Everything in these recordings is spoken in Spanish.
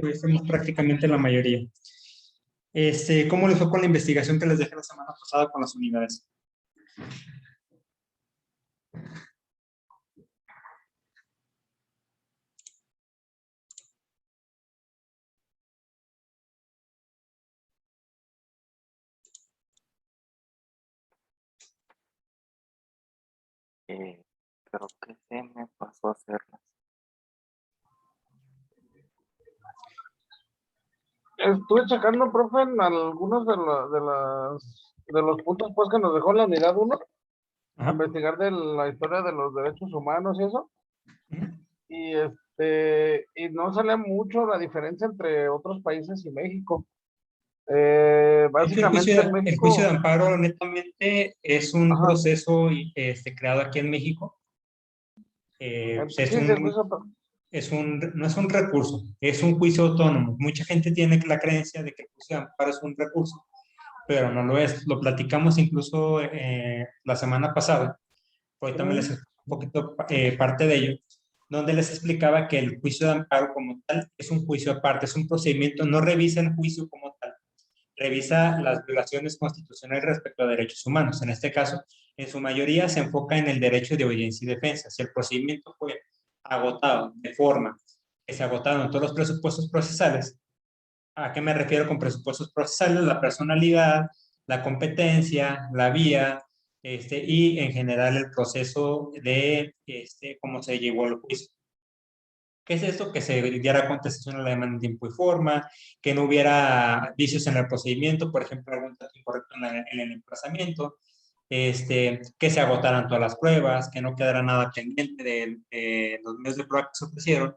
Pues fuimos prácticamente la mayoría. ¿Cómo les fue con la investigación que les dejé la semana pasada con las unidades? Creo que se me pasó a hacerlas. Estuve checando, profe, en algunos de los puntos pues, que nos dejó la unidad 1, investigar de la historia de los derechos humanos y eso. Y y no sale mucho la diferencia entre otros países y México. Básicamente en El juicio de México. amparo, netamente, es un Ajá. proceso creado aquí en México. Pues Sí, sí, el juicio. no es un recurso, es un juicio autónomo. Mucha gente tiene la creencia de que el juicio de amparo es un recurso, pero no lo es. Lo platicamos incluso la semana pasada. Hoy también les explico un poquito parte de ello, donde les explicaba que el juicio de amparo como tal es un juicio aparte, es un procedimiento, no revisa el juicio como tal, revisa las violaciones constitucionales respecto a derechos humanos. En este caso, en su mayoría se enfoca en el derecho de audiencia y defensa. Si el procedimiento fue agotado de forma que se agotaron todos los presupuestos procesales, ¿a qué me refiero con presupuestos procesales? La personalidad, la competencia, la vía, y en general el proceso de cómo se llevó el juicio. ¿Qué es esto? Que se diera contestación a la demanda en tiempo y forma, que no hubiera vicios en el procedimiento, por ejemplo, algún dato incorrecto en el emplazamiento, que se agotaran todas las pruebas, que no quedara nada pendiente de los medios de prueba que se ofrecieron,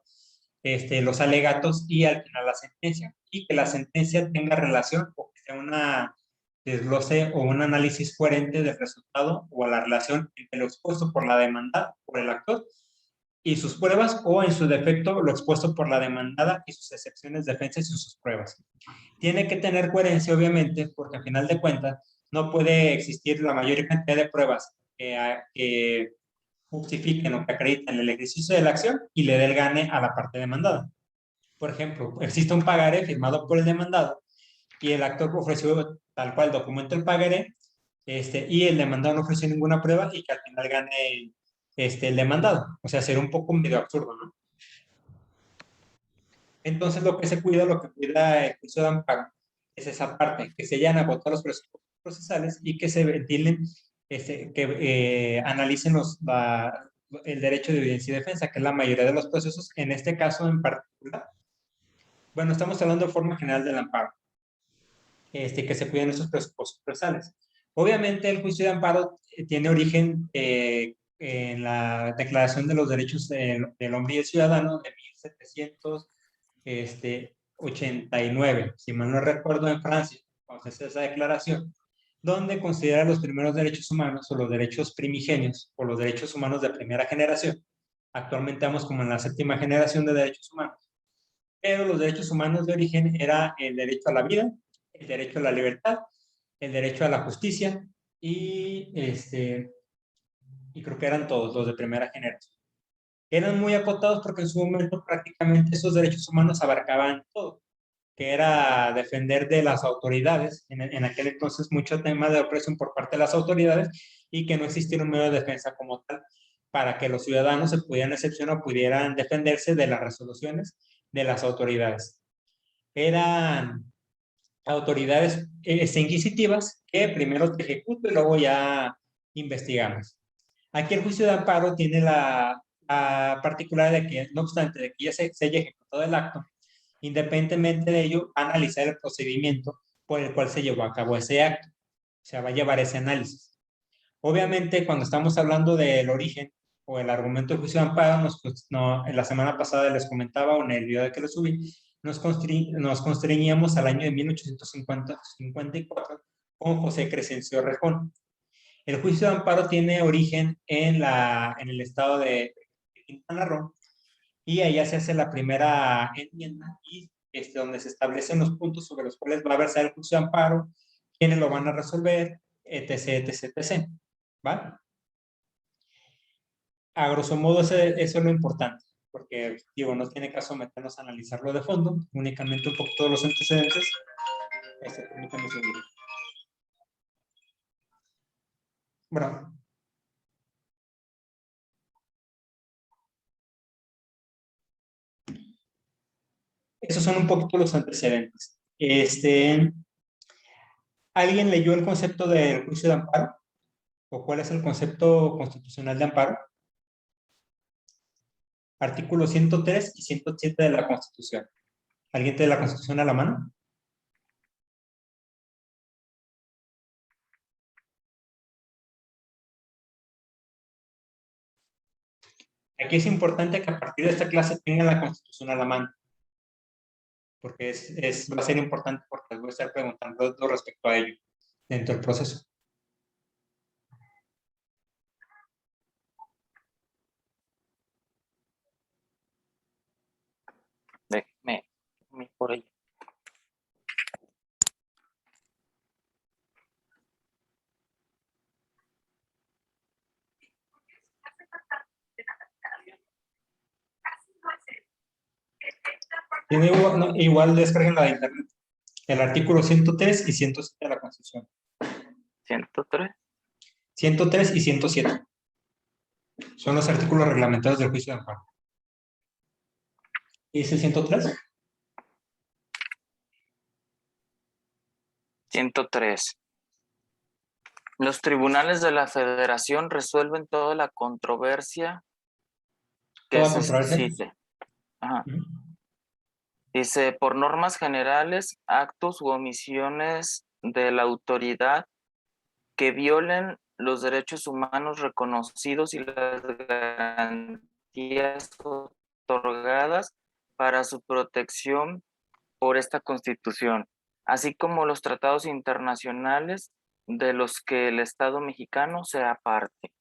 los alegatos y al final la sentencia. Y que la sentencia tenga relación o que sea una desglose o un análisis coherente del resultado o la relación entre lo expuesto por la demanda, por el actor, y sus pruebas, o en su defecto lo expuesto por la demandada y sus excepciones, defensas y sus pruebas. Tiene que tener coherencia, obviamente, porque al final de cuentas no puede existir la mayor cantidad de pruebas que justifiquen o que acrediten el ejercicio de la acción y le dé el gane a la parte demandada. Por ejemplo, existe un pagaré firmado por el demandado y el actor ofreció tal cual documento el pagaré, y el demandado no ofreció ninguna prueba y que al final gane el demandado. O sea, sería un poco medio absurdo, ¿no? Entonces, lo que cuida el juicio de amparo es esa parte, que se hayan agotado los presupuestos procesales y que se ventilen, analicen el derecho de audiencia y defensa, que es la mayoría de los procesos, en este caso en particular. Bueno, estamos hablando de forma general del amparo, que se cuiden esos presupuestos procesales. Obviamente, el juicio de amparo tiene origen en la Declaración de los Derechos del Hombre y el Ciudadano de 1789, si mal no recuerdo, en Francia, cuando se hace esa declaración, donde considera los primeros derechos humanos o los derechos primigenios o los derechos humanos de primera generación. Actualmente estamos como en la séptima generación de derechos humanos, pero los derechos humanos de origen era el derecho a la vida, el derecho a la libertad, el derecho a la justicia y creo que eran todos los de primera generación. Eran muy acotados porque en su momento prácticamente esos derechos humanos abarcaban todo, que era defender de las autoridades, en aquel entonces mucho tema de opresión por parte de las autoridades y que no existiera un medio de defensa como tal para que los ciudadanos se pudieran excepcionar o pudieran defenderse de las resoluciones de las autoridades. Eran autoridades inquisitivas que primero te ejecutan y luego ya investigamos. Aquí el juicio de amparo tiene la particularidad de que, no obstante de que ya se haya ejecutado el acto, independientemente de ello, va a analizar el procedimiento por el cual se llevó a cabo ese acto. O sea, va a llevar ese análisis. Obviamente, cuando estamos hablando del origen o el argumento del juicio de amparo, en la semana pasada les comentaba, o en el video que lo subí, nos constreñíamos al año de 1854 con José Crescencio Rejón. El juicio de amparo tiene origen en el estado de Quintana Roo, y allá se hace la primera enmienda y donde se establecen los puntos sobre los cuales va a versar el juicio de amparo, quiénes lo van a resolver, etc., etc., etc. ¿Va? A grosso modo, eso es lo importante. porque, digo, no tiene caso meternos a analizarlo de fondo, únicamente un poco todos los antecedentes. Permítame un segundo. Bueno. Esos son un poquito los antecedentes. ¿Alguien leyó el concepto del juicio de amparo? ¿O cuál es el concepto constitucional de amparo? Artículos 103 y 107 de la Constitución. ¿Alguien tiene la Constitución a la mano? Aquí es importante que a partir de esta clase tengan la Constitución a la mano, porque va a ser importante porque les voy a estar preguntando respecto a ello dentro del proceso. Déjeme por ahí. Igual descarguen la de internet. El artículo 103 y 107 de la Constitución. 103. 103 y 107. Son los artículos reglamentarios del juicio de amparo. ¿Y ese 103? 103. Los tribunales de la Federación resuelven toda la controversia que se suscite. Ajá. Dice, por normas generales, actos u omisiones de la autoridad que violen los derechos humanos reconocidos y las garantías otorgadas para su protección por esta Constitución, así como los tratados internacionales de los que el Estado mexicano sea parte.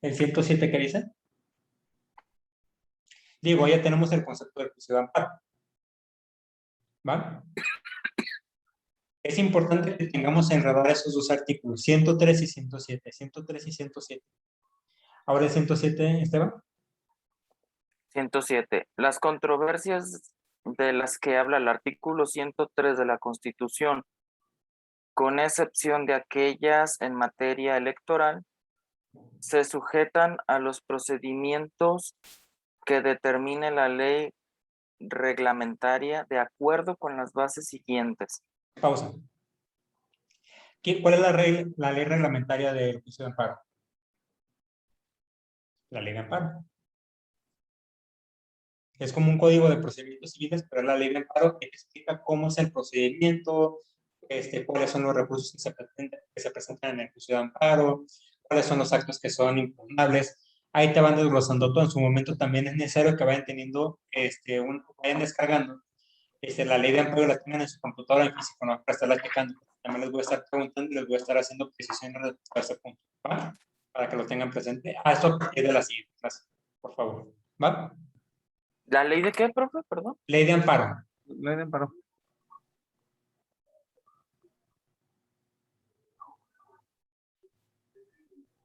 ¿El 107 qué dice? Digo, ya tenemos el concepto del juicio de amparo. ¿Va? Es importante que tengamos en radar esos dos artículos, 103 y 107. 103 y 107. Ahora el 107, Esteban. 107. Las controversias de las que habla el artículo 103 de la Constitución, con excepción de aquellas en materia electoral, se sujetan a los procedimientos que determine la ley reglamentaria de acuerdo con las bases siguientes. Pausa. ¿Cuál es la ley reglamentaria del juicio de amparo? La ley de amparo. Es como un código de procedimientos civiles, pero la ley de amparo que explica cómo es el procedimiento, cuáles son los recursos que se presentan en el juicio de amparo, cuáles son los actos que son impugnables. Ahí te van desglosando todo. En su momento también es necesario que vayan teniendo, vayan descargando la ley de amparo y la tengan en su computadora en físico, ¿no? Para estarla checando. También les voy a estar preguntando y les voy a estar haciendo precisiones respecto a ese punto, ¿va? Para que lo tengan presente. Esto a partir de la siguiente clase, por favor. ¿Va? ¿La ley de qué, profe? Perdón. Ley de amparo. Ley de amparo.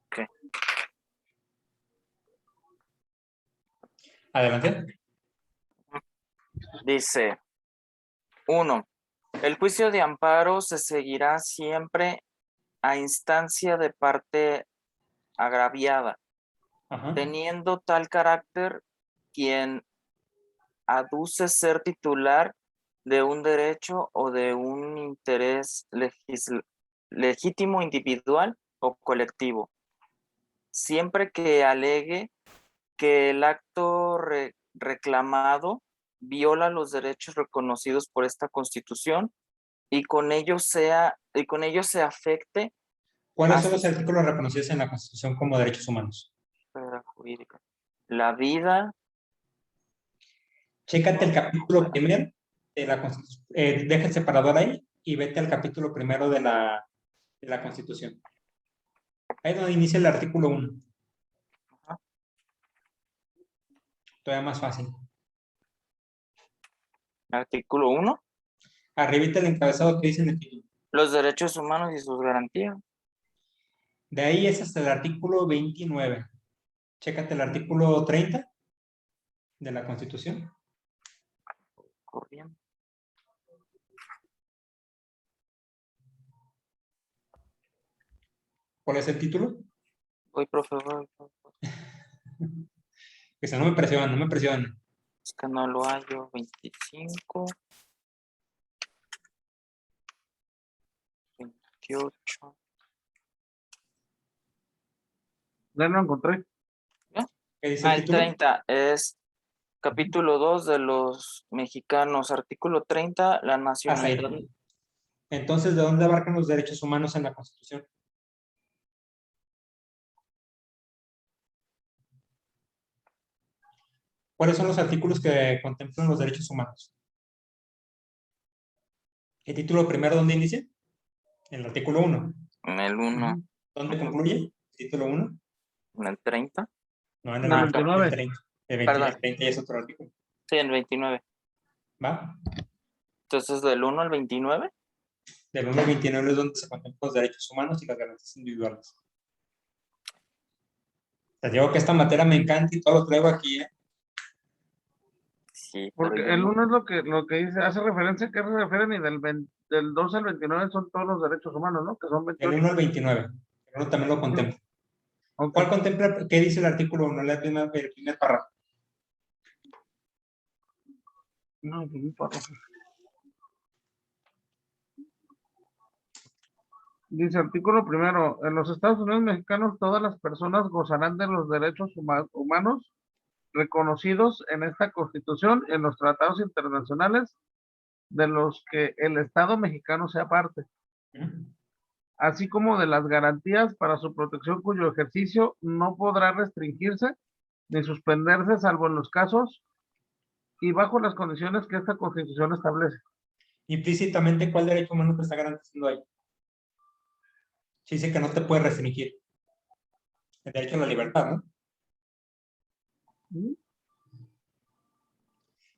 Okay. Adelante. Dice, 1. El juicio de amparo se seguirá siempre a instancia de parte agraviada, Ajá. teniendo tal carácter quien aduce ser titular de un derecho o de un interés legítimo individual o colectivo, siempre que alegue que el acto reclamado viola los derechos reconocidos por esta Constitución y con ello se afecte. ¿Cuáles son los artículos reconocidos en la Constitución como derechos humanos? Jurídica. La vida. Chécate el capítulo primero de la Constitución. Deja el separador ahí y vete al capítulo primero de la Constitución. Ahí es donde inicia el artículo 1. Todavía más fácil. Artículo 1. Arribita el encabezado que dice en el título. Los derechos humanos y sus garantías. De ahí es hasta el artículo 29. Chécate el artículo 30. de la Constitución. Corriente. ¿Cuál es el título? Voy, profe, voy. Que no me presionan, no me presionan. Es que no lo hallo. 25. 28. Ya lo encontré. ¿Ya? ¿Qué dice el El título? 30 es capítulo 2 de los mexicanos. Artículo 30, la nacionalidad. Entonces, ¿de dónde abarcan los derechos humanos en la Constitución? ¿Cuáles son los artículos que contemplan los derechos humanos? ¿El título primero dónde inicia? En el artículo 1. En el 1. ¿Dónde concluye? ¿El título 1? En el 30. No, en En el el 29. 29. Perdón. El 30 ya es otro artículo. Sí, en el 29. ¿Va? Entonces, del 1 al 29. Del 1 al 29 es donde se contemplan los derechos humanos y las garantías individuales. Te digo que esta materia me encanta y todo lo traigo aquí, ¿eh? Sí, Porque pero yo el no. 1 es lo que dice, hace referencia que se refieren y del 2 al 29 son todos los derechos humanos, ¿no? Que son Del 28. 1 al 29. El 1 también lo contempla. Okay. ¿Cuál contempla? ¿Qué dice el artículo 1? El primer párrafo. No, pues, un párrafo. Dice artículo primero, en los Estados Unidos mexicanos todas las personas gozarán de los derechos humanos reconocidos en esta Constitución, en los tratados internacionales de los que el Estado mexicano sea parte, así como de las garantías para su protección cuyo ejercicio no podrá restringirse ni suspenderse salvo en los casos y bajo las condiciones que esta Constitución establece. Implícitamente, ¿cuál derecho humano te está garantizando ahí? Se dice que no te puede restringir. El derecho a la libertad, ¿no?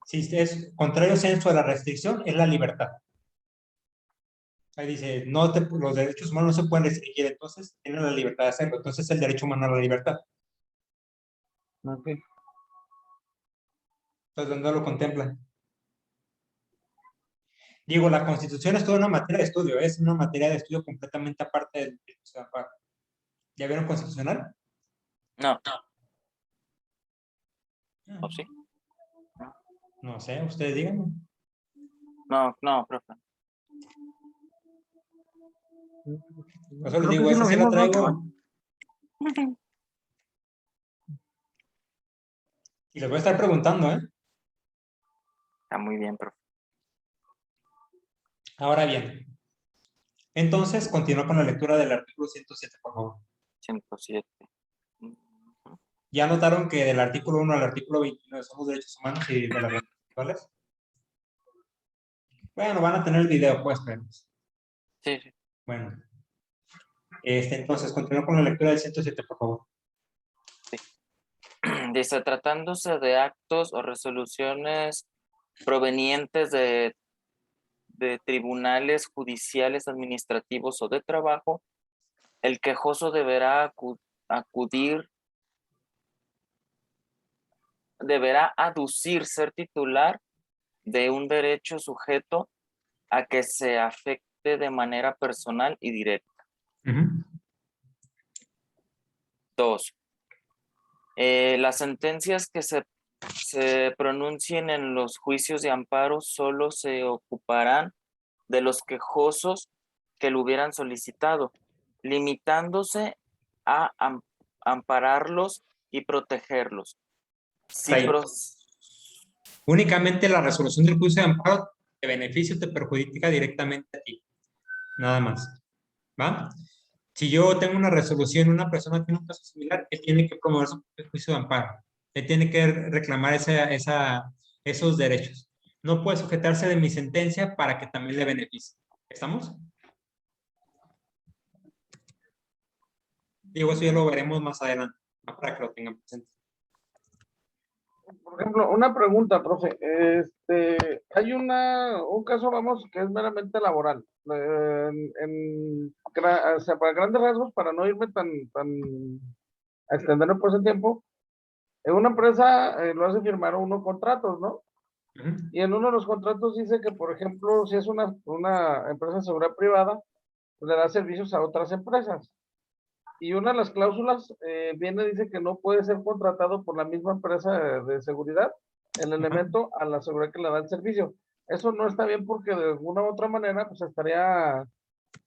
Si es contrario censo de la restricción, es la libertad. Ahí dice, los derechos humanos no se pueden restringir, entonces tienen la libertad de hacerlo. Entonces el derecho humano a la libertad. Okay. Entonces, ¿dónde lo contemplan? Digo, la Constitución es toda una materia de estudio, es una materia de estudio completamente aparte del derecho de amparo. ¿Ya vieron constitucional? No. ¿O sí? No sé, ustedes díganme. No, profe. Por eso les Creo que digo, sí esa lo sí la vimos, ¿no, traigo. profe? Y les voy a estar preguntando, ¿eh? Está muy bien, profe. Ahora bien, entonces continúo con la lectura del artículo 107, por favor. 107. ¿Ya notaron que del artículo 1 al artículo 29 son los derechos humanos y de las garantías individuales? Bueno, van a tener el video, pues, pero... Sí. Bueno. Entonces, continúo con la lectura del 107, por favor. Sí. Dice, tratándose de actos o resoluciones provenientes de tribunales judiciales, administrativos o de trabajo, el quejoso deberá aducir ser titular de un derecho sujeto a que se afecte de manera personal y directa. 2. Las sentencias que se pronuncien en los juicios de amparo solo se ocuparán de los quejosos que lo hubieran solicitado, limitándose a ampararlos y protegerlos. Únicamente la resolución del juicio de amparo te beneficia o te perjudica directamente a ti. Nada más. ¿Va? Si yo tengo una resolución, una persona tiene un caso similar, él tiene que promover su juicio de amparo. Él tiene que reclamar esos derechos. No puede sujetarse de mi sentencia para que también le beneficie. ¿Estamos? Digo, eso ya lo veremos más adelante, para que lo tengan presente. Por ejemplo, una pregunta, profe. Hay un caso, vamos, que es meramente laboral. O sea, para grandes rasgos, para no irme tan a extenderme por ese tiempo, En una empresa lo hace firmar uno contratos, ¿no? Ujú. Y en uno de los contratos dice que, por ejemplo, si es una empresa de seguridad privada, pues le da servicios a otras empresas. Y una de las cláusulas dice que no puede ser contratado por la misma empresa de seguridad el Ajá. elemento a la seguridad que le da el servicio. Eso no está bien porque de alguna u otra manera pues estaría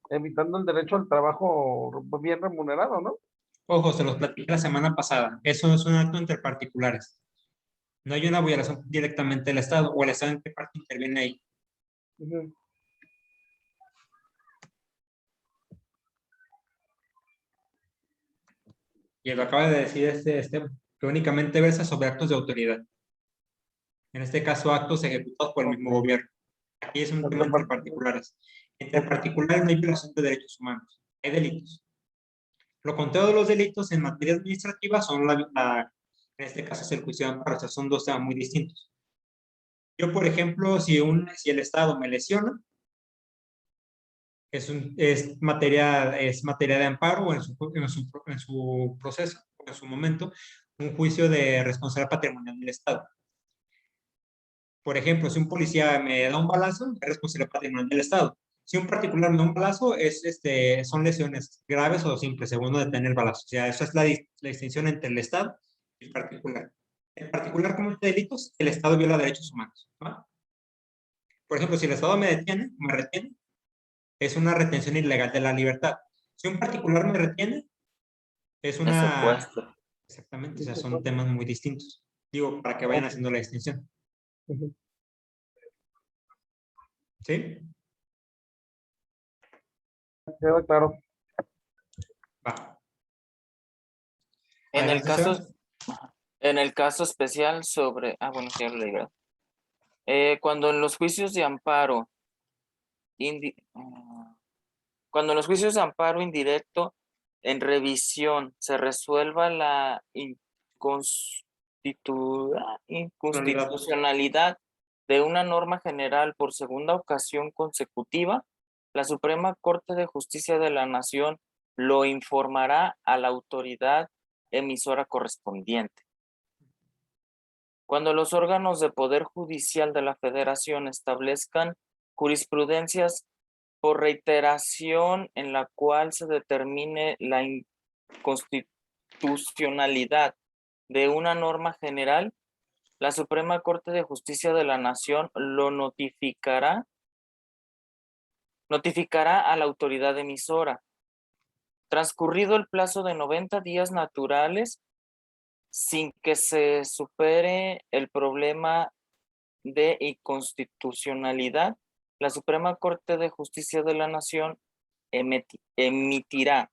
evitando el derecho al trabajo bien remunerado, ¿no? Ojo, se los platiqué la semana pasada. Eso es un acto entre particulares. No hay una violación directamente del Estado, o el Estado en qué parte interviene ahí. Ujú. Y lo acaba de decir que únicamente versa sobre actos de autoridad. En este caso, actos ejecutados por el mismo Ok. gobierno. Aquí es un tema Entre entre particulares. Entre particulares no hay violación de derechos humanos, hay delitos. Lo contrario de los delitos en materia administrativa son en este caso es el juicio de amparo, o sea, son dos temas muy distintos. Yo, por ejemplo, si el Estado me lesiona, es materia de amparo o en su proceso, en su momento, un juicio de responsabilidad patrimonial del Estado. Por ejemplo, si un policía me da un balazo, es responsabilidad patrimonial del Estado. Si un particular me da un balazo, son lesiones graves o simples, según donde tenga el balazo. O sea, esa es la distinción entre el Estado y el particular. El particular comete delitos, el Estado viola derechos humanos, ¿va? Por ejemplo, si el Estado me retiene, es una retención ilegal de la libertad. Si un particular me retiene, es Es una... secuestro. Exactamente, o sea, son temas muy distintos. Digo, para que vayan haciendo la distinción. Ujú. ¿Sí? Queda claro. Va. En el Adelante, Sebas. caso, en el caso especial sobre, bueno, ya lo leí. Cuando en los juicios de amparo, cuando en los juicios de amparo indirecto en revisión se resuelva la inconstitucionalidad de una norma general por segunda ocasión consecutiva, la Suprema Corte de Justicia de la Nación lo informará a la autoridad emisora correspondiente. Cuando los órganos de poder judicial de la Federación establezcan jurisprudencias por reiteración en la cual se determine la inconstitucionalidad de una norma general, la Suprema Corte de Justicia de la Nación lo notificará a la autoridad emisora. Transcurrido el plazo de 90 días naturales, sin que se supere el problema de inconstitucionalidad, la Suprema Corte de Justicia de la Nación emitirá,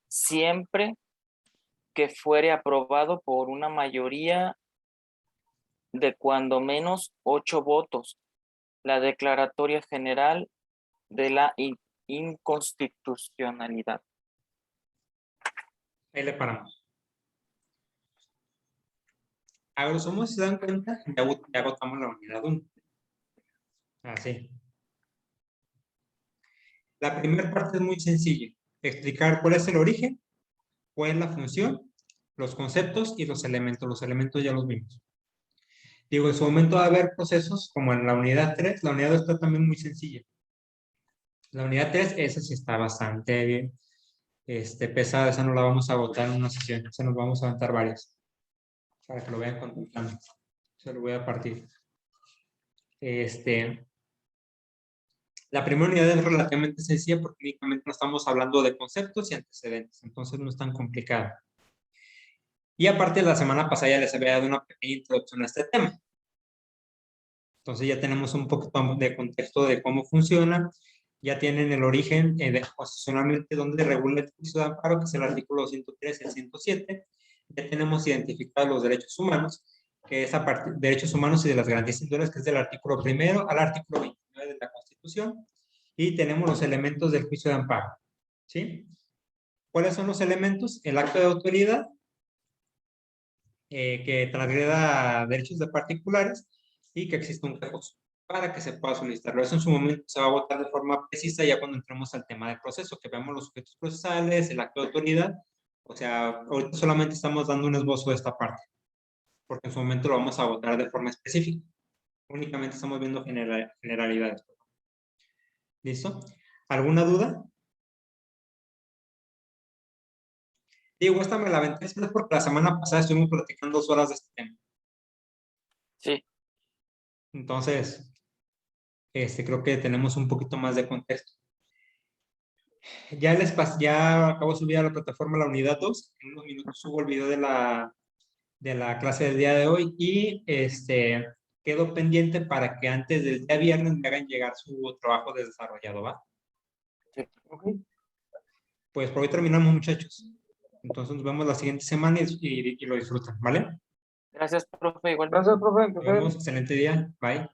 siempre que fuere aprobado por una mayoría de cuando menos 8 votos, la declaratoria general de la inconstitucionalidad. Ahí le paramos. A grosso modo, si se dan cuenta, ya agotamos la unidad 1. Así. La primera parte es muy sencilla. Explicar cuál es el origen, cuál es la función, los conceptos y los elementos. Los elementos ya los vimos. Digo, en su momento va a haber procesos como en la unidad 3. La unidad 2 está también muy sencilla. La unidad 3, esa sí está bastante bien. Pesada, esa no la vamos a agotar en una sesión. Esa nos vamos a aventar varias. Para que lo vean contemplando. Se lo voy a partir. La primera unidad es relativamente sencilla porque únicamente no estamos hablando de conceptos y antecedentes, entonces no es tan complicada. Y aparte, la semana pasada ya les había dado una pequeña introducción a este tema. Entonces ya tenemos un poquito de contexto de cómo funciona, ya tienen el origen constitucionalmente donde regula el juicio de amparo, que es el artículo 103 y el 107. Ya tenemos identificados los derechos humanos, que es a partir de derechos humanos y de las garantías individuales, que es del artículo 1 al artículo 29 de la Constitución. Y tenemos los elementos del juicio de amparo. ¿Sí? ¿Cuáles son los elementos? El acto de autoridad, que transgreda derechos de particulares y que exista un recurso para que se pueda solicitarlo. Eso en su momento se va a votar de forma precisa ya cuando entremos al tema del proceso, que veamos los sujetos procesales, el acto de autoridad. O sea, ahorita solamente estamos dando un esbozo de esta parte. porque en su momento lo vamos a votar de forma específica. Únicamente estamos viendo generalidades. ¿Listo? ¿Alguna duda? Digo, esta me la aventé porque la semana pasada estuvimos platicando 2 horas de este tema. Sí. Entonces, creo que tenemos un poquito más de contexto. Ya acabo de subir a la plataforma la unidad 2. En unos minutos subo el video de la clase del día de hoy y quedo pendiente para que antes del día viernes me hagan llegar su trabajo de desarrollado, ¿va? Sí. Ok. Pues por hoy terminamos, muchachos. Entonces nos vemos la siguiente semana y lo disfrutan, ¿vale? Gracias, profe. Igual. Gracias, profe. Nos vemos. Excelente día. Bye.